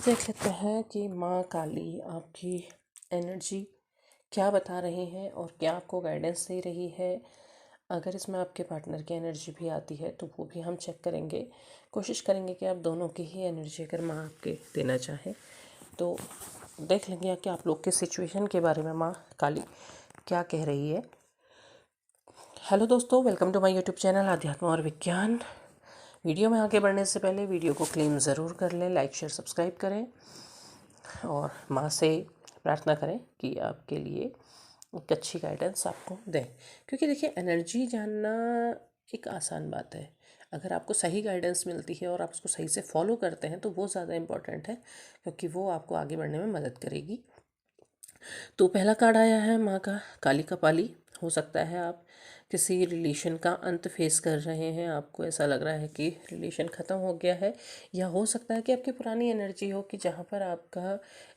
देख लेते हैं कि माँ काली आपकी एनर्जी क्या बता रही है और क्या आपको गाइडेंस दे रही है। अगर इसमें आपके पार्टनर की एनर्जी भी आती है तो वो भी हम चेक करेंगे। कोशिश करेंगे कि आप दोनों की ही एनर्जी अगर माँ आपके देना चाहे तो देख लेंगे कि आप लोग के सिचुएशन के बारे में माँ काली क्या कह रही है। हेलो दोस्तों, welcome to my YouTube channel आध्यात्म और विज्ञान। वीडियो में आगे बढ़ने से पहले वीडियो को क्लेम ज़रूर कर लें, लाइक शेयर सब्सक्राइब करें और माँ से प्रार्थना करें कि आपके लिए एक अच्छी गाइडेंस आपको दें। क्योंकि देखिए, एनर्जी जानना एक आसान बात है। अगर आपको सही गाइडेंस मिलती है और आप उसको सही से फॉलो करते हैं तो वो ज़्यादा इम्पॉर्टेंट है, क्योंकि वो आपको आगे बढ़ने में मदद करेगी। तो पहला कार्ड आया है माँ का काली कपाली। हो सकता है आप किसी रिलेशन का अंत फेस कर रहे हैं, आपको ऐसा लग रहा है कि रिलेशन ख़त्म हो गया है, या हो सकता है कि आपकी पुरानी एनर्जी हो कि जहाँ पर आपका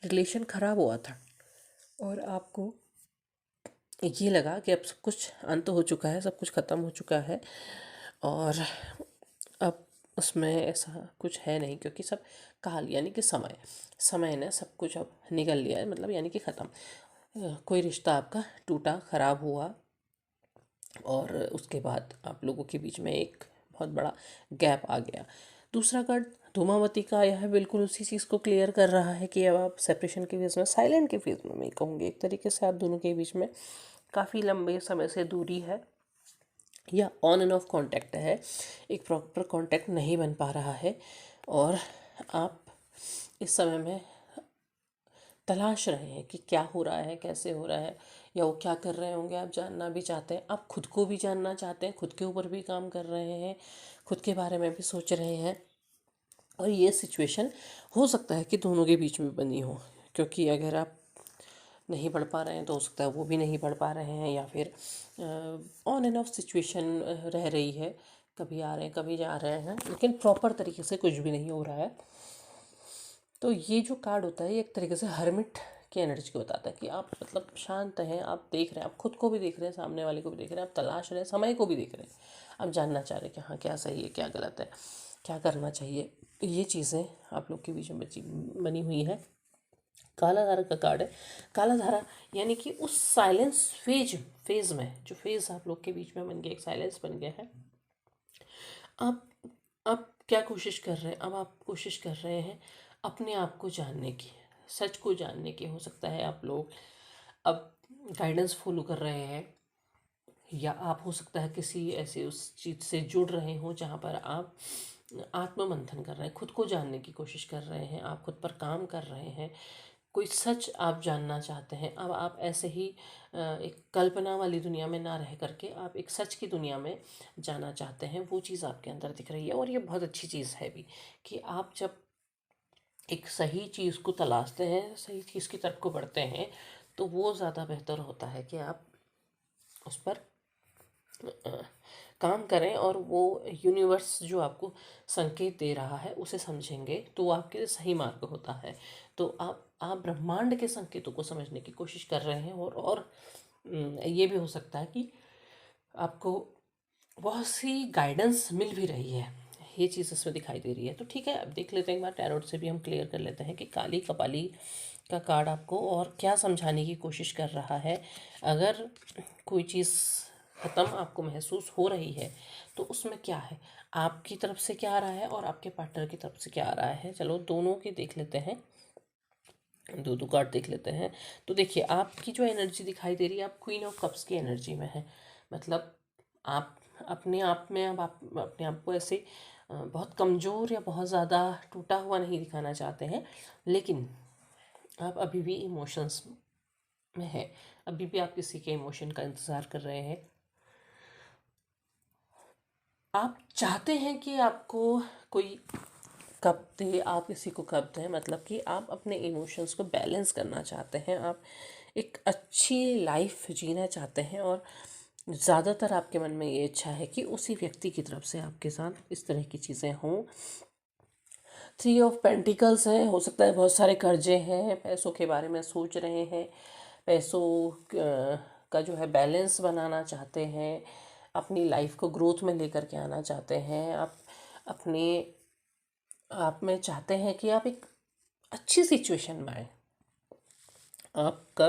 रिलेशन ख़राब हुआ था और आपको ये लगा कि अब सब कुछ अंत हो चुका है, सब कुछ ख़त्म हो चुका है और अब उसमें ऐसा कुछ है नहीं, क्योंकि सब काल यानी कि समय ने सब कुछ अब निकल लिया है, मतलब यानी कि ख़त्म। कोई रिश्ता आपका टूटा, ख़राब हुआ और उसके बाद आप लोगों के बीच में एक बहुत बड़ा गैप आ गया। दूसरा कार्ड धूमावती का आया है, बिल्कुल उसी चीज़ को क्लियर कर रहा है कि अब आप सेपरेशन के फेज़ में, साइलेंट के फेज़ में मैं कहूँगी, एक तरीके से आप दोनों के बीच में काफ़ी लंबे समय से दूरी है या ऑन एंड ऑफ कांटेक्ट है, एक प्रॉपर कांटेक्ट नहीं बन पा रहा है और आप इस समय में तलाश रहे हैं कि क्या हो रहा है, कैसे हो रहा है, या वो क्या कर रहे होंगे। आप जानना भी चाहते हैं, आप खुद को भी जानना चाहते हैं, खुद के ऊपर भी काम कर रहे हैं, खुद के बारे में भी सोच रहे हैं। और ये सिचुएशन हो सकता है कि दोनों के बीच में बनी हो, क्योंकि अगर आप नहीं पढ़ पा रहे हैं तो हो सकता है वो भी नहीं पढ़ पा रहे हैं, या फिर ऑन एंड ऑफ सिचुएशन रह रही है, कभी आ रहे हैं कभी जा रहे हैं, लेकिन प्रॉपर तरीके से कुछ भी नहीं हो रहा है। तो ये जो कार्ड होता है ये एक तरीके से हर्मिट की एनर्जी को बताता है कि आप मतलब शांत हैं, आप देख रहे हैं, आप खुद को भी देख रहे हैं, सामने वाले को भी देख रहे हैं, आप तलाश रहे हैं, समय को भी देख रहे हैं, आप जानना चाह रहे हैं कि हाँ क्या सही है क्या गलत है, क्या करना चाहिए। ये चीज़ें आप लोग के बीच में बनी हुई है। काला धारा का कार्ड है। काला धारा यानी कि उस साइलेंस फेज में, जो फेज आप लोग के बीच में बन गया, एक साइलेंस बन गया है। आप आप क्या कोशिश कर रहे हैं? अब आप कोशिश कर रहे हैं अपने आप को जानने की, सच को जानने की। हो सकता है आप लोग अब गाइडेंस फॉलो कर रहे हैं, या आप हो सकता है किसी ऐसे उस चीज़ से जुड़ रहे हो जहाँ पर आप आत्ममंथन कर रहे हैं, खुद को जानने की कोशिश कर रहे हैं, आप खुद पर काम कर रहे हैं, कोई सच आप जानना चाहते हैं। अब आप ऐसे ही एक कल्पना वाली दुनिया में ना रह करके आप एक सच की दुनिया में जाना चाहते हैं, वो चीज़ आपके अंदर दिख रही है। और ये बहुत अच्छी चीज़ है भी कि आप जब एक सही चीज़ को तलाशते हैं, सही चीज़ की तरफ को बढ़ते हैं, तो वो ज़्यादा बेहतर होता है कि आप उस पर काम करें और वो यूनिवर्स जो आपको संकेत दे रहा है उसे समझेंगे तो वो आपके लिए सही मार्ग होता है। तो आप ब्रह्मांड के संकेतों को समझने की कोशिश कर रहे हैं, और ये भी हो सकता है कि आपको बहुत सी गाइडेंस मिल भी रही है, ये चीज़ इसमें दिखाई दे रही है। तो ठीक है, अब देख लेते हैं, एक बार टैरोट से भी हम क्लियर कर लेते हैं कि काली कपाली का कार्ड आपको और क्या समझाने की कोशिश कर रहा है। अगर कोई चीज़ ख़त्म आपको महसूस हो रही है तो उसमें क्या है, आपकी तरफ से क्या आ रहा है और आपके पार्टनर की तरफ से क्या आ रहा है। चलो दोनों की देख लेते हैं, दो दो कार्ड देख लेते हैं। तो देखिए, आपकी जो एनर्जी दिखाई दे रही है, आप क्वीन ऑफ कप्स की एनर्जी में है। मतलब आप अपने आप में, अब आप अपने आप को ऐसे बहुत कमज़ोर या बहुत ज़्यादा टूटा हुआ नहीं दिखाना चाहते हैं, लेकिन आप अभी भी इमोशंस में है, अभी भी आप किसी के इमोशन का इंतज़ार कर रहे हैं। आप चाहते हैं कि आपको कोई कब दे, आप किसी को कब दें, मतलब कि आप अपने इमोशंस को बैलेंस करना चाहते हैं, आप एक अच्छी लाइफ जीना चाहते हैं, और ज़्यादातर आपके मन में ये इच्छा है कि उसी व्यक्ति की तरफ से आपके साथ इस तरह की चीज़ें हों। 3 ऑफ पेंटिकल्स है, हो सकता है बहुत सारे कर्जे हैं, पैसों के बारे में सोच रहे हैं, पैसों का जो है बैलेंस बनाना चाहते हैं, अपनी लाइफ को ग्रोथ में लेकर के आना चाहते हैं। आप अपने आप में चाहते हैं कि आप एक अच्छी सिचुएशन में आए। आपका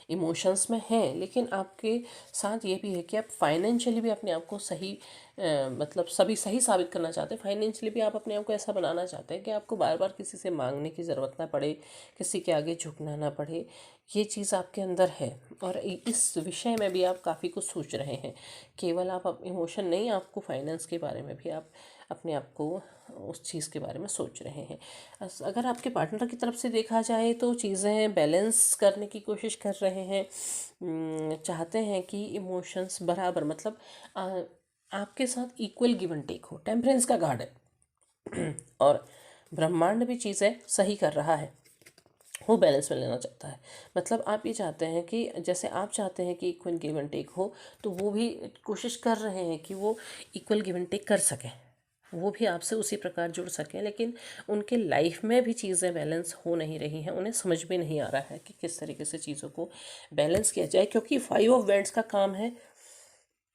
इमोशंस में है, लेकिन आपके साथ ये भी है कि आप फाइनेंशियली भी अपने आप को सही मतलब सभी सही साबित करना चाहते हैं। फाइनेंशियली भी आप अपने आप को ऐसा बनाना चाहते हैं कि आपको बार बार किसी से मांगने की ज़रूरत ना पड़े, किसी के आगे झुकना ना पड़े। ये चीज़ आपके अंदर है और इस विषय में भी आप काफ़ी कुछ सोच रहे हैं। केवल आप इमोशन नहीं, आपको फाइनेंस के बारे में भी आप अपने आप को उस चीज़ के बारे में सोच रहे हैं। अगर आपके पार्टनर की तरफ से देखा जाए तो चीज़ें बैलेंस करने की कोशिश कर रहे हैं, चाहते हैं कि इमोशंस बराबर, मतलब आपके साथ इक्वल गिव एंड टेक हो। टेम्परेंस का कार्ड है और ब्रह्मांड भी चीज़ें सही कर रहा है, वो बैलेंस में लेना चाहता है। मतलब आप ये चाहते हैं कि जैसे आप चाहते हैं कि इक्वल गिव एंड टेक हो, तो वो भी कोशिश कर रहे हैं कि वो इक्वल गिव एंड टेक कर सकें, वो भी आपसे उसी प्रकार जुड़ सकें। लेकिन उनके लाइफ में भी चीज़ें बैलेंस हो नहीं रही हैं, उन्हें समझ में नहीं आ रहा है कि किस तरीके से चीज़ों को बैलेंस किया जाए, क्योंकि 5 ऑफ वैंड्स का काम है,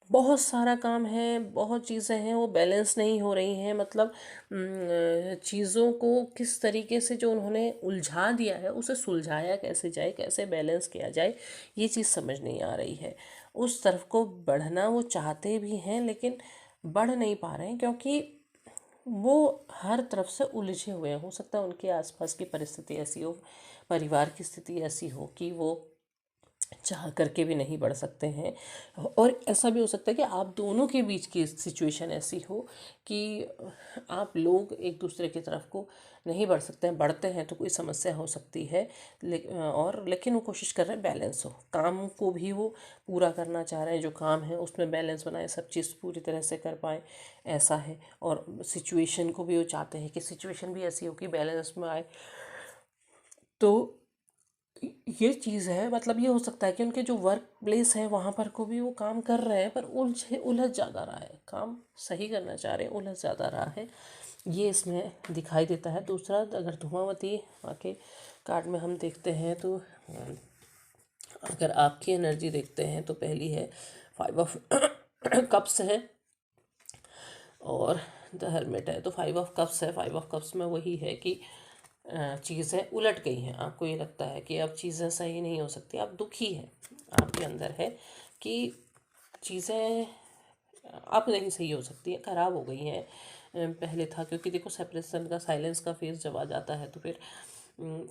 बहुत सारा काम है, बहुत चीज़ें हैं, वो बैलेंस नहीं हो रही हैं। मतलब चीज़ों को किस तरीके से जो उन्होंने उलझा दिया है उसे सुलझाया कैसे जाए, कैसे बैलेंस किया जाए, ये चीज़ समझ नहीं आ रही है। उस तरफ को बढ़ना वो चाहते भी हैं, लेकिन बढ़ नहीं पा रहे हैं, क्योंकि वो हर तरफ से उलझे हुए हैं। हो सकता है उनके आसपास की परिस्थिति ऐसी हो, परिवार की स्थिति ऐसी हो कि वो चाह करके भी नहीं बढ़ सकते हैं। और ऐसा भी हो सकता है कि आप दोनों के बीच की सिचुएशन ऐसी हो कि आप लोग एक दूसरे की तरफ को नहीं बढ़ सकते हैं, बढ़ते हैं तो कोई समस्या हो सकती है। लेकिन वो कोशिश कर रहे हैं बैलेंस हो, काम को भी वो पूरा करना चाह रहे हैं, जो काम है उसमें बैलेंस बनाए, सब चीज़ पूरी तरह से कर पाए, ऐसा है। और सिचुएशन को भी वो चाहते हैं कि सिचुएशन भी ऐसी हो कि बैलेंस में आए। तो ये चीज़ है, मतलब ये हो सकता है कि उनके जो वर्क प्लेस है वहाँ पर को भी वो काम कर रहे हैं, पर उलझ ज़्यादा रहा है, काम सही करना चाह रहे हैं, उलझ ज़्यादा रहा है, ये इसमें दिखाई देता है। दूसरा, अगर धुआंवती आके कार्ड में हम देखते हैं तो अगर आपकी एनर्जी देखते हैं तो पहली है 5 ऑफ कप्स है और द हर्मिट है। तो 5 ऑफ कप्स है, 5 ऑफ कप्स में वही है कि चीज़ें उलट गई हैं। आपको ये लगता है कि अब चीज़ें सही नहीं हो सकती, आप दुखी हैं, आपके अंदर है कि चीज़ें अब नहीं सही हो सकती हैं, ख़राब हो गई हैं। पहले था, क्योंकि देखो सेपरेशन का, साइलेंस का फेज जब आ जाता है तो फिर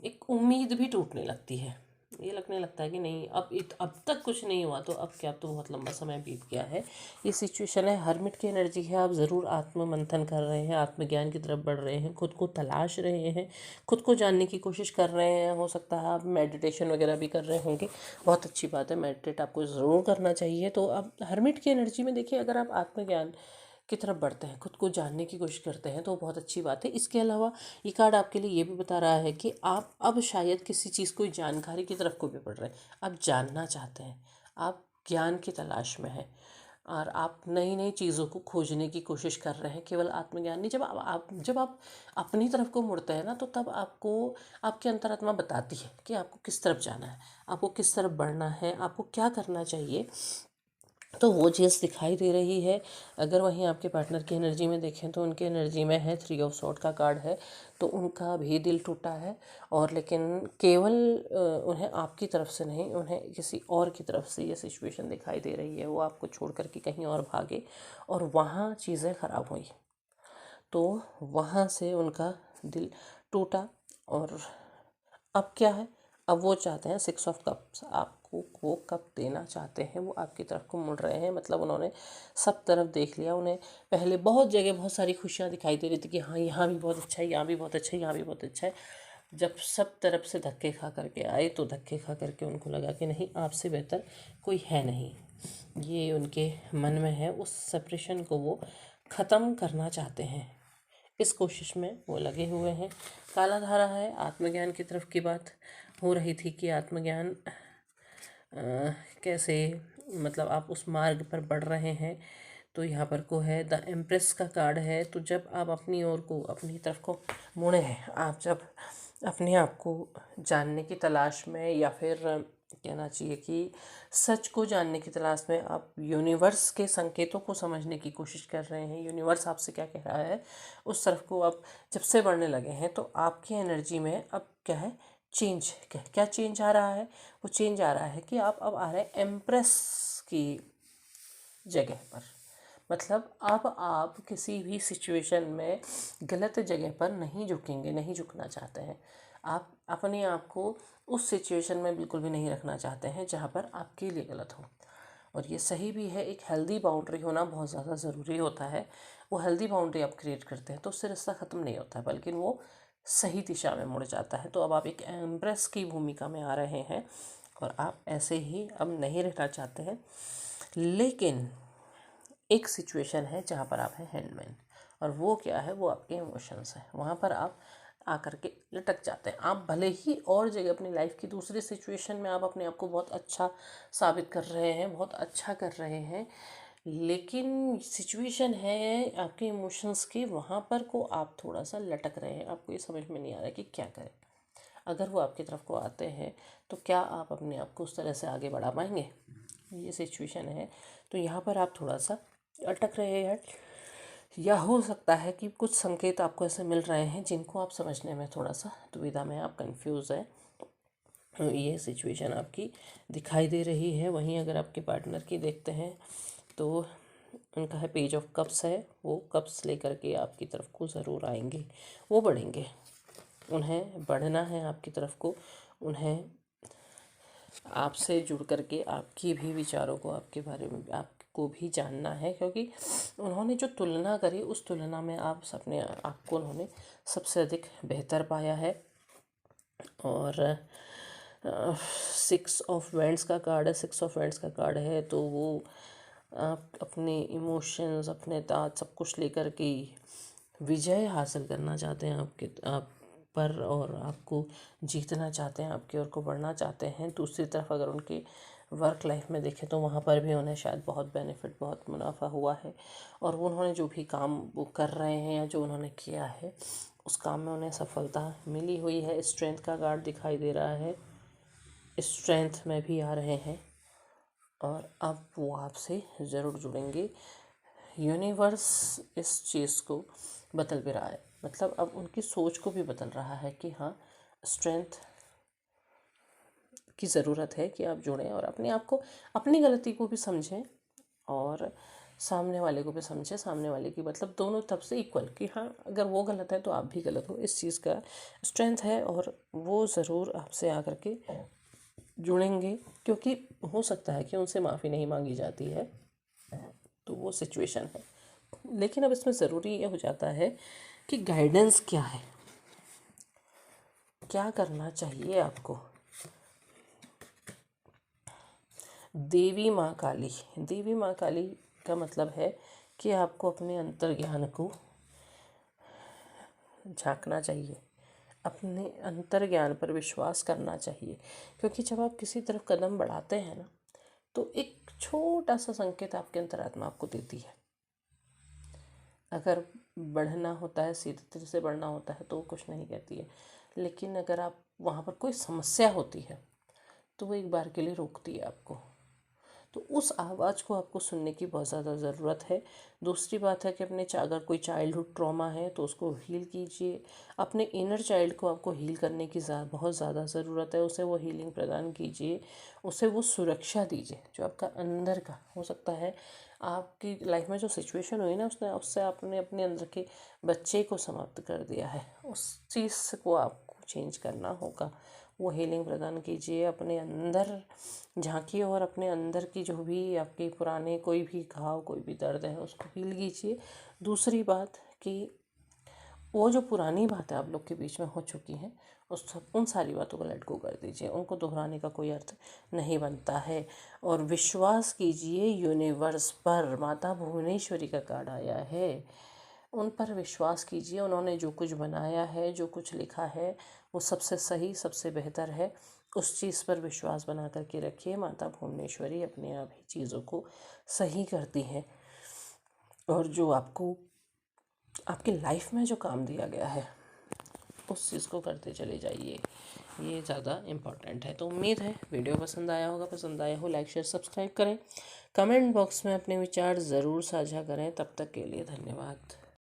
एक उम्मीद भी टूटने लगती है। ये लगने लगता है कि नहीं, अब तक कुछ नहीं हुआ तो अब क्या, अब तो बहुत लंबा समय बीत गया है। ये सिचुएशन है, हर्मिट की एनर्जी है। आप ज़रूर आत्म मंथन कर रहे हैं, आत्मज्ञान की तरफ बढ़ रहे हैं, खुद को तलाश रहे हैं, खुद को जानने की कोशिश कर रहे हैं। हो सकता है आप मेडिटेशन वगैरह भी कर रहे होंगे, बहुत अच्छी बात है, मेडिटेट आपको ज़रूर करना चाहिए। तो अब हर्मिट की एनर्जी में देखिए, अगर आप आत्मज्ञान की तरफ बढ़ते हैं, खुद को जानने की कोशिश करते हैं, तो बहुत अच्छी बात है। इसके अलावा ये कार्ड आपके लिए ये भी बता रहा है कि आप अब शायद किसी चीज़ को, जानकारी की तरफ को भी बढ़ रहे हैं, आप जानना चाहते हैं, आप ज्ञान की तलाश में हैं और आप नई नई चीज़ों को खोजने की कोशिश कर रहे हैं। केवल आत्मज्ञान नहीं, जब आप अपनी तरफ को मुड़ते हैं ना, तो तब आपको आपकी अंतरात्मा बताती है कि आपको किस तरफ जाना है, आपको किस तरफ बढ़ना है, आपको क्या करना चाहिए। तो वो चीज़ दिखाई दे रही है। अगर वहीं आपके पार्टनर की एनर्जी में देखें तो उनकी एनर्जी में है 3 ऑफ सॉर्ड का कार्ड है, तो उनका भी दिल टूटा है। और लेकिन केवल उन्हें आपकी तरफ से नहीं, उन्हें किसी और की तरफ से ये सिचुएशन दिखाई दे रही है। वो आपको छोड़ कर के कहीं और भागे और वहाँ चीज़ें ख़राब हुई, तो वहाँ से उनका दिल टूटा। और अब क्या है, अब वो चाहते हैं 6 ऑफ कप्स, आपको वो कप देना चाहते हैं, वो आपकी तरफ को मुड़ रहे हैं। मतलब उन्होंने सब तरफ देख लिया, उन्हें पहले बहुत जगह बहुत सारी खुशियाँ दिखाई दे रही थी कि हाँ यहाँ भी बहुत अच्छा है, यहाँ भी बहुत अच्छा है, यहाँ भी बहुत अच्छा है। जब सब तरफ से धक्के खा करके आए तो धक्के खा करके उनको लगा कि नहीं, आपसे बेहतर कोई है नहीं। ये उनके मन में है, उस सेपरेशन को वो ख़त्म करना चाहते हैं, इस कोशिश में वो लगे हुए हैं। काला धारा है, आत्मज्ञान की तरफ की बात हो रही थी कि आत्मज्ञान कैसे, मतलब आप उस मार्ग पर बढ़ रहे हैं। तो यहाँ पर को है द एम्प्रेस का कार्ड है। तो जब आप अपनी ओर को, अपनी तरफ को मुड़े हैं, आप जब अपने आप को जानने की तलाश में या फिर कहना चाहिए कि सच को जानने की तलाश में आप यूनिवर्स के संकेतों को समझने की कोशिश कर रहे हैं। यूनिवर्स आपसे क्या कह रहा है उस तरफ को आप जब से बढ़ने लगे हैं, तो आपकी एनर्जी में अब क्या है, चेंज। क्या चेंज आ रहा है? वो चेंज आ रहा है कि आप अब आ रहे हैं एम्प्रेस की जगह पर। मतलब अब आप किसी भी सिचुएशन में गलत जगह पर नहीं झुकेंगे, नहीं झुकना चाहते हैं। आप अपने आप को उस सिचुएशन में बिल्कुल भी नहीं रखना चाहते हैं जहाँ पर आपके लिए गलत हो। और ये सही भी है, एक हेल्दी बाउंड्री होना बहुत ज़्यादा ज़रूरी होता है। वो हेल्दी बाउंड्री आप क्रिएट करते हैं तो उससे रिश्ता ख़त्म नहीं होता है, बल्कि वो सही दिशा में मुड़ जाता है। तो अब आप एक एम्प्रेस की भूमिका में आ रहे हैं और आप ऐसे ही अब नहीं रहना चाहते हैं। लेकिन एक सिचुएशन है जहाँ पर आप हैं हैंडमैन, और वो क्या है, वो आपके इमोशंस हैं। वहाँ पर आप आकर के लटक जाते हैं। आप भले ही और जगह अपनी लाइफ की दूसरी सिचुएशन में आप अपने आप को बहुत अच्छा साबित कर रहे हैं, बहुत अच्छा कर रहे हैं, लेकिन सिचुएशन है आपके इमोशंस की, वहाँ पर को आप थोड़ा सा लटक रहे हैं। आपको ये समझ में नहीं आ रहा है कि क्या करें। अगर वो आपकी तरफ को आते हैं तो क्या आप अपने आप को उस तरह से आगे बढ़ा पाएंगे? ये सिचुएशन है। तो यहाँ पर आप थोड़ा सा अटक रहे हैं, या हो सकता है कि कुछ संकेत आपको ऐसे मिल रहे हैं जिनको आप समझने में थोड़ा सा दुविधा में, आप कंफ्यूज हैं। ये सिचुएशन आपकी दिखाई दे रही है। वहीं अगर आपके पार्टनर की देखते हैं तो उनका है पेज ऑफ कप्स है। वो कप्स लेकर के आपकी तरफ को ज़रूर आएंगे, वो बढ़ेंगे। उन्हें बढ़ना है आपकी तरफ को, उन्हें आपसे जुड़ करके आपकी भी विचारों को, आपके बारे में आपको भी जानना है, क्योंकि उन्होंने जो तुलना करी उस तुलना में आप अपने आपको उन्होंने सबसे अधिक बेहतर पाया है। और 6 ऑफ वैंड्स का कार्ड है। 6 ऑफ वैंड्स का कार्ड है तो वो आप अपने इमोशंस, अपने दांत सब कुछ लेकर के विजय हासिल करना चाहते हैं आपके आप पर, और आपको जीतना चाहते हैं, आपकी ओर को बढ़ना चाहते हैं। दूसरी तरफ अगर उनके वर्क लाइफ में देखें तो वहाँ पर भी उन्हें शायद बहुत बेनिफिट, बहुत मुनाफा हुआ है, और वो उन्होंने जो भी काम वो कर रहे हैं या जो उन्होंने किया है उस काम में उन्हें सफलता मिली हुई है। स्ट्रेंथ का कार्ड दिखाई दे रहा है, स्ट्रेंथ में भी आ रहे हैं, और अब वो आपसे ज़रूर जुड़ेंगे। यूनिवर्स इस चीज़ को बदल भी रहा है, मतलब अब उनकी सोच को भी बदल रहा है कि हाँ, स्ट्रेंथ की ज़रूरत है कि आप जुड़ें और अपने आप को, अपनी गलती को भी समझें और सामने वाले को भी समझें। सामने वाले की मतलब दोनों तरफ से इक्वल, कि हाँ अगर वो गलत है तो आप भी गलत हो। इस चीज़ का स्ट्रेंथ है और वो ज़रूर आपसे आकर के जुड़ेंगे, क्योंकि हो सकता है कि उनसे माफ़ी नहीं मांगी जाती है, तो वो सिचुएशन है। लेकिन अब इसमें ज़रूरी ये हो जाता है कि गाइडेंस क्या है, क्या करना चाहिए आपको। देवी माँ काली, देवी माँ काली का मतलब है कि आपको अपने अंतर्ज्ञान को झांकना चाहिए, अपने अंतर्ज्ञान पर विश्वास करना चाहिए। क्योंकि जब आप किसी तरफ कदम बढ़ाते हैं ना, तो एक छोटा सा संकेत आपके अंतरात्मा आपको देती है। अगर बढ़ना होता है, सीधे तरह से बढ़ना होता है तो वो कुछ नहीं कहती है, लेकिन अगर आप वहाँ पर कोई समस्या होती है तो वो एक बार के लिए रोकती है आपको। तो उस आवाज़ को आपको सुनने की बहुत ज़्यादा ज़रूरत है। दूसरी बात है कि अगर कोई चाइल्डहुड ट्रॉमा है तो उसको हील कीजिए। अपने इनर चाइल्ड को आपको हील करने की बहुत ज़्यादा ज़रूरत है। उसे वो हीलिंग प्रदान कीजिए, उसे वो सुरक्षा दीजिए जो आपका अंदर का हो सकता है। आपकी लाइफ में जो सिचुएशन हुई ना, उससे आपने अपने अंदर के बच्चे को समाप्त कर दिया है। उस चीज़ को आपको चेंज करना होगा। वो हीलिंग प्रदान कीजिए, अपने अंदर झांकिए और अपने अंदर की जो भी आपके पुराने कोई भी घाव, कोई भी दर्द है उसको हील कीजिए। दूसरी बात कि वो जो पुरानी बातें आप लोग के बीच में हो चुकी हैं, उन सारी बातों को लेट गो कर दीजिए। उनको दोहराने का कोई अर्थ नहीं बनता है। और विश्वास कीजिए यूनिवर्स पर। माता भुवनेश्वरी का कार्ड आया है, उन पर विश्वास कीजिए। उन्होंने जो कुछ बनाया है, जो कुछ लिखा है, वो सबसे सही, सबसे बेहतर है। उस चीज़ पर विश्वास बना करके रखिए। माता भुवनेश्वरी अपने आप ही चीज़ों को सही करती हैं, और जो आपको आपकी लाइफ में जो काम दिया गया है उस चीज़ को करते चले जाइए, ये ज़्यादा इम्पॉर्टेंट है। तो उम्मीद है वीडियो पसंद आया होगा, पसंद आया हो लाइक शेयर सब्सक्राइब करें, कमेंट बॉक्स में अपने विचार ज़रूर साझा करें। तब तक के लिए धन्यवाद।